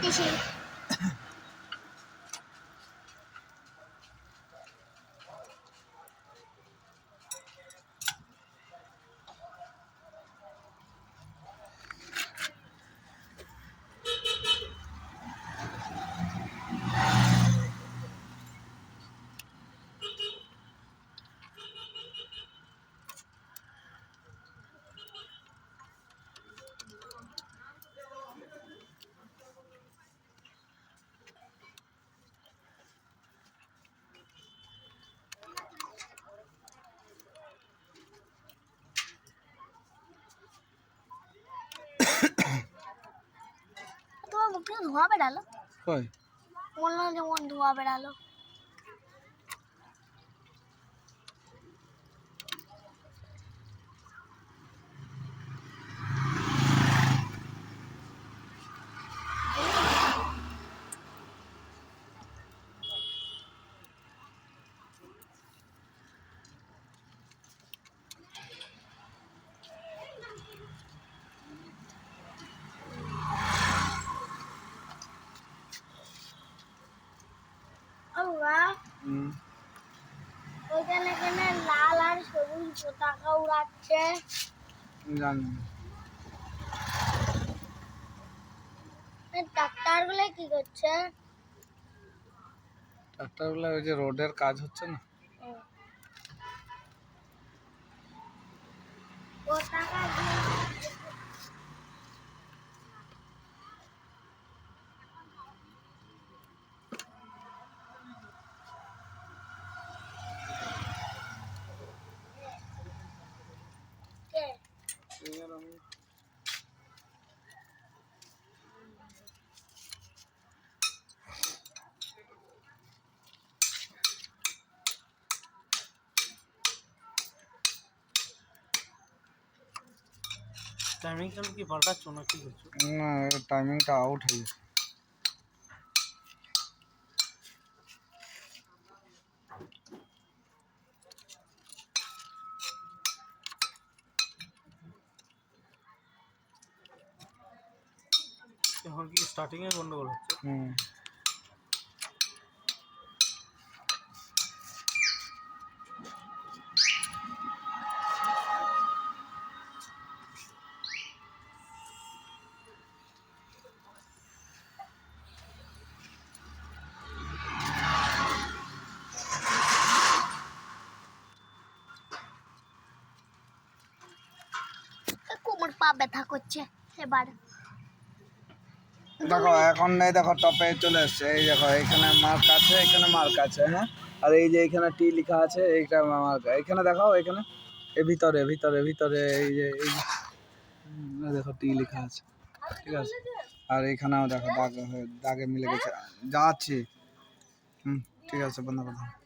কিছু তোমার মুখে ধোঁয়া বেরালো কই বললাম যেমন ধোঁয়া বেরালো ওইখানে এখানে লাল আর সবুজ পতাকা উড়াচ্ছে জানি ট্রাক্টর গুলো কি করছে ট্রাক্টরগুলো ওই যে রোডের কাজ হচ্ছে না পতাকা টাইমিংটা কি পাল্টাচ্ছ না কি করছো না টাইমিংটা আউট হয়ে গেছে এখন কি স্টার্টিং এ গন্ডগোল হচ্ছে কোমর পা ব্যথা করছে এবার দেখো এখন নেই দেখো টপে চলে এসছে এই দেখো এখানে মার্ক আছে এখানে মার্ক আছে হ্যাঁ আর এই যে এখানে টি লেখা আছে এইটা মার্ক এখানে দেখাও এখানে এই ভিতরে ভিতরে ভিতরে এই যে দেখো টি লেখা আছে ঠিক আছে আর এখানেও দেখো দাগে মিলে গেছে যাচ্ছি ঠিক আছে বন্ধ করো